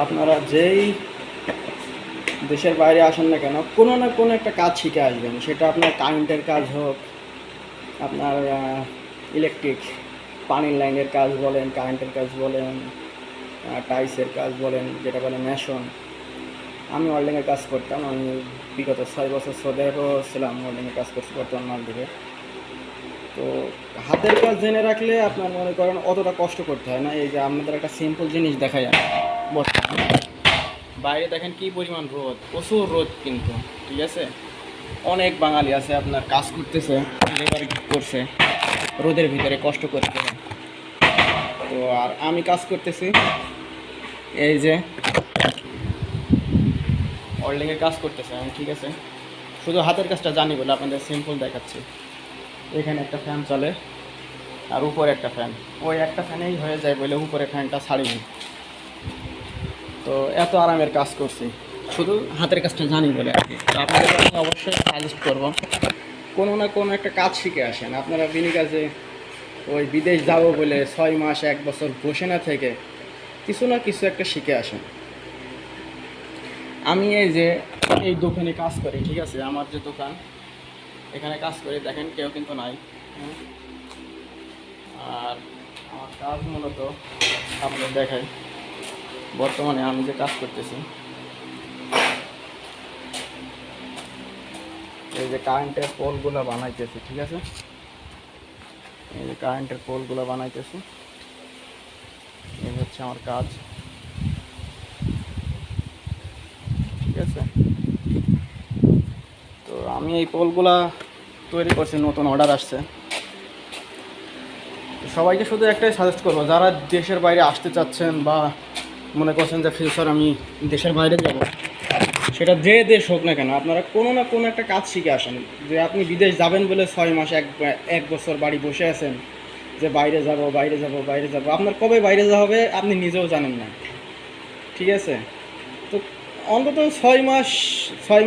আপনারা যেই দেশের বাইরে আসেন না কেন, কোনো না কোনো একটা কাজ শিখে আসবেন। সেটা আপনার কারেন্টের কাজ হোক, আপনার ইলেকট্রিক পানির লাইনের কাজ বলেন, কারেন্টের কাজ বলেন, টাইলসের কাজ বলেন, যেটা বলে মেশন। আমি ওয়েল্ডিংয়ের কাজ করতাম। আমি বিগত 6 বছর সৌদি আরবেও ছিলাম, ওয়েল্ডিংয়ের কাজ করছি বর্তমান মালদ্বীপে। তো হাতের কাজ জেনে রাখলে আপনার মনে করেন অতটা কষ্ট করতে হয় না। এই যে আপনাদের একটা সিম্পল জিনিস দেখা যায়, বর্তমানে বাইরে দেখেন কি পরিমাণ রোদ, প্রচুর রোদ কিন্তু, ঠিক আছে। অনেক বাঙালি আছে আপনার কাজ করতেছে, লেবার করছে রোদের ভিতরে কষ্ট করতে। তো আর আমি কাজ করতেছি এই যে ওয়েল্ডিংয়ের কাজ করতেছে আমি, ঠিক আছে। শুধু হাতের কাজটা জানি বলে আপনাদের সিম্পল দেখাচ্ছি। এখানে একটা ফ্যান চলে আর উপরে একটা ফ্যান, ওই একটা ফ্যানেই হয়ে যায় বলে উপরে ফ্যানটা ছাড়িনি। তো এত আরামের কাজ করছি শুধু হাতের কাজটা জানি বলে আর কি। তো আপনাদের আমি অবশ্যই সাজেস্ট করবো কোনো না কোনো একটা কাজ শিখে আসেন। আপনারা বিনি কাজে ওই বিদেশ যাবো বলে 6 মাস 1 বছর বসে না থেকে কিছু না কিছু একটা শিখে আসেন। আমি এই যে এই দোকানে কাজ করি, ঠিক আছে। আমার যে দোকান, এখানে কাজ করি, দেখেন কেউ কিন্তু নাই। আর আমার কাজ মূলত আপনাদের দেখাই, বর্তমানে আমি যে কাজ করতেছি এই যে কারেন্টের পোলগুলো বানাইতেছি, ঠিক আছে। এই যে কারেন্টের পোলগুলো বানাইতেছি, এই হচ্ছে আমার কাজ, ঠিক আছে। তো আমি এই পোলগুলা তৈরি করছি, নতুন অর্ডার আসছে। সবাইকে শুধু একটাই সাজেস্ট করবো, যারা দেশের বাইরে আসতে চাচ্ছেন বা মনে করছেন যে ফিউচার আমি দেশের বাইরে যাব, সেটা যে দেশ হোক না কেন, আপনারা কোনো না কোনো একটা কাজ শিখে আসেন। যে আপনি বিদেশ যাবেন বলে 6 মাস 1 বছর বাড়ি বসে আছেন যে বাইরে যাব বাইরে যাব বাইরে যাব, আপনার কবে বাইরে যাওয়া হবে আপনি নিজেও জানেন না, ঠিক আছে। তো অন্তত 6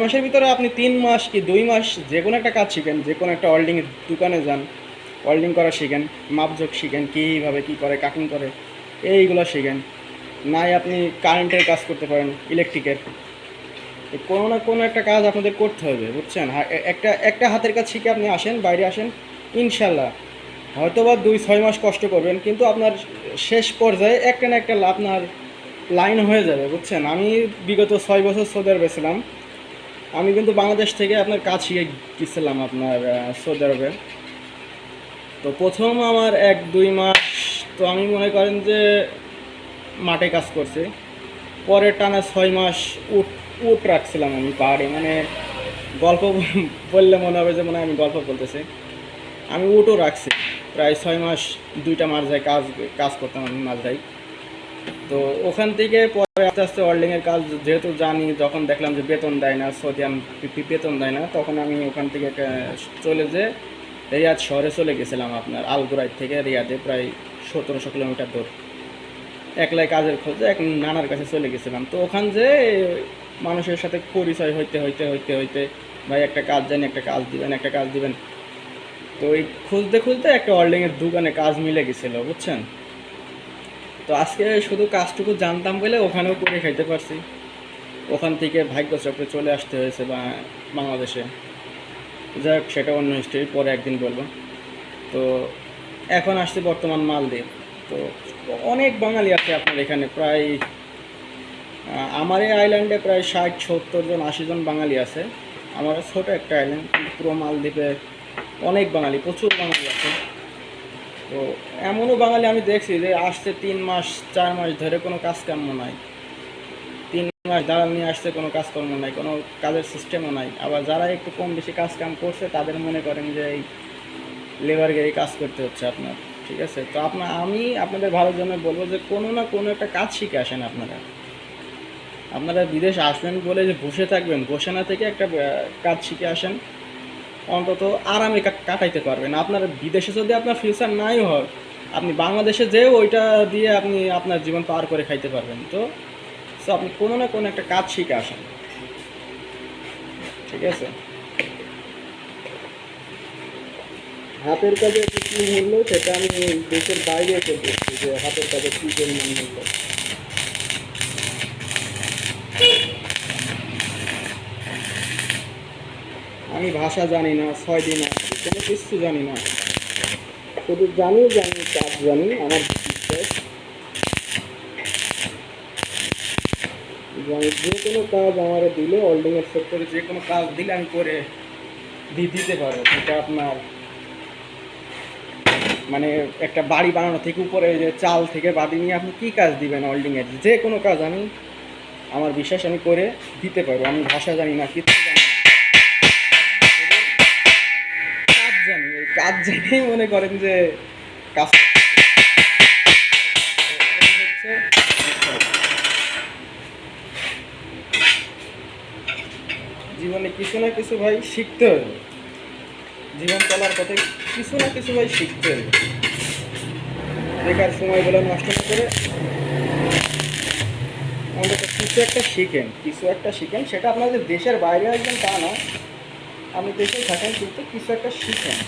মাসের ভিতরে আপনি 3 মাস কি 2 মাস যে কোনো একটা কাজ শিখেন, যে কোনো একটা ওয়েল্ডিংয়ের দোকানে যান, ওয়েল্ডিং করা শিখেন, মাপজোক শিখেন, কীভাবে কী করে কাটিং করে এইগুলো শিখেন। নাই আপনি কারেন্টের কাজ করতে পারেন, ইলেকট্রিকের, কোনো না কোনো একটা কাজ আপনাদের করতে হবে, বুঝছেন। একটা হাতের কাজ শিখে আপনি আসেন, বাইরে আসেন, ইনশাল্লাহ হয়তো বা 2-6 মাস কষ্ট করবেন, কিন্তু আপনার শেষ পর্যায়ে একটা না একটা আপনার লাইন হয়ে যাবে, বুঝছেন। আমি বিগত 6 বছর সৌদি আরবে ছিলাম। আমি কিন্তু বাংলাদেশ থেকে আপনার কাজ শিখে গেছিলাম আপনার সৌদি আরবে। তো প্রথম আমার 1-2 মাস তো আমি মনে করেন যে মাঠে কাজ করছি। পরে টানা 6 মাস উট রাখছিলাম আমি পাহাড়ে, মানে গল্প বললে মনে হবে যে মনে হয় আমি গল্প বলতেছি। আমি উটও রাখছি প্রায় 6 মাস, 2টা মাঝরায় কাজ করতাম আমি মাঝরাই। তো ওখান থেকে পরে আস্তে আস্তে ওয়েল্ডিংয়ের কাজ যেহেতু জানি, যখন দেখলাম যে বেতন দেয় না, সৌদিয়ান বেতন দেয় না, তখন আমি ওখান থেকে চলে যে রিয়াদ শহরে চলে গেছিলাম। আপনার আলগুরাই থেকে রিয়াদে প্রায় 1700 কিলোমিটার দূর, একলাই কাজের খোঁজে এক নানার কাছে চলে গেছিলাম। তো ওখান যে মানুষের সাথে পরিচয় হইতে হইতে হইতে হইতে ভাই একটা কাজ জানি, একটা কাজ দিবেন, একটা কাজ দিবেন। তো এই খুঁজতে খুঁজতে একটা ওয়েল্ডিংয়ের দোকানে কাজ মিলে গেছিলো, বুঝছেন। তো আজকে শুধু কাজটুকু জানতাম বলে ওখানেও করে খাইতে পারছি। ওখান থেকে ভাগ্যচক্রে চলে আসতে হয়েছে বাংলাদেশে। যাই হোক, সেটা অন্য হিস্ট্রি, পরে একদিন বলবো। তো এখন আসছি বর্তমান মালদ্বীপ। তো অনেক বাঙালি আছে আপনার এখানে, প্রায় আমার এই আইল্যান্ডে প্রায় 60-70 জন 80 জন বাঙালি আছে। আমার ছোটো একটা আইল্যান্ড, কিন্তু পুরো মালদ্বীপে অনেক বাঙালি, প্রচুর বাঙালি আছে। তো এমনও বাঙালি আমি দেখছি যে আসছে 3 মাস 4 মাস ধরে কোনো কাজকর্ম নাই, 3 মাস দালাল নিয়ে আসছে, কোনো কাজকর্ম নাই, কোনো কাজের সিস্টেমও নাই। আবার যারা একটু কম বেশি কাম করছে তাদের মনে করেন যে এই লেবারগিরি কাজ করতে হচ্ছে আপনার, ঠিক আছে। তো আমি আপনাদের ভালোর জন্য বলবো যে কোনো না কোনো একটা কাজ শিখে আসেন। আপনারা বিদেশ আসবেন বলে যে বসে থাকবেন, বসে না থেকে একটা কাজ শিখে আসেন, অন্তত আরামে কাটাইতে পারবেন। আপনার বিদেশে যদি আপনার ফিউচার নাই হয়, আপনি বাংলাদেশে যেও ওইটা দিয়ে আপনি আপনার জীবন পার করে খাইতে পারবেন। তো আপনি কোনো না কোনো একটা কাজ শিখে আসেন, ঠিক আছে। হাতের কাজে কী মূল্য সেটা আমি দেশের বাইরে করতেছি, যে হাতের কাজে কী পরিমাণ মূল্য। আমি ভাষা জানি না, 6 দিন আছি, কোনো কিছু জানি না, শুধু জানি যে আমি কাজ জানি। আমার বিশ্বাস যে আমি যে কোনো কাজ আমার দিলে, ওয়েল্ডিংয়ের সেক্টরে যে কোনো কাজ দিলে আমি করে দিতে পারবো। সেটা আপনার মানে একটা বাড়ি বানানো থেকে উপরে যে চাল থেকে বাদি নিয়ে আপনি কী কাজ দিবেন, ওয়েল্ডিংয়ের যে কোনো কাজ আমি, আমার বিশ্বাস আমি করে দিতে পারবো। আমি ভাষা জানি না, কিছু জানি না, কাজ জানি। এই কাজ জানিই মনে করেন যে কাজ হচ্ছে। জীবনে কিছু না কিছু ভাই শিখতে হবে, জীবন চলার পথে কিছু না কিছু ভাই শিখতে হবে। বেকার সময়গুলো নষ্ট না করে অন্তত কিছু একটা শিখেন, সেটা আপনাদের দেশের বাইরে আসবেন তা না, আপনি দেশেই থাকেন কিন্তু কিছু একটা শিখেন।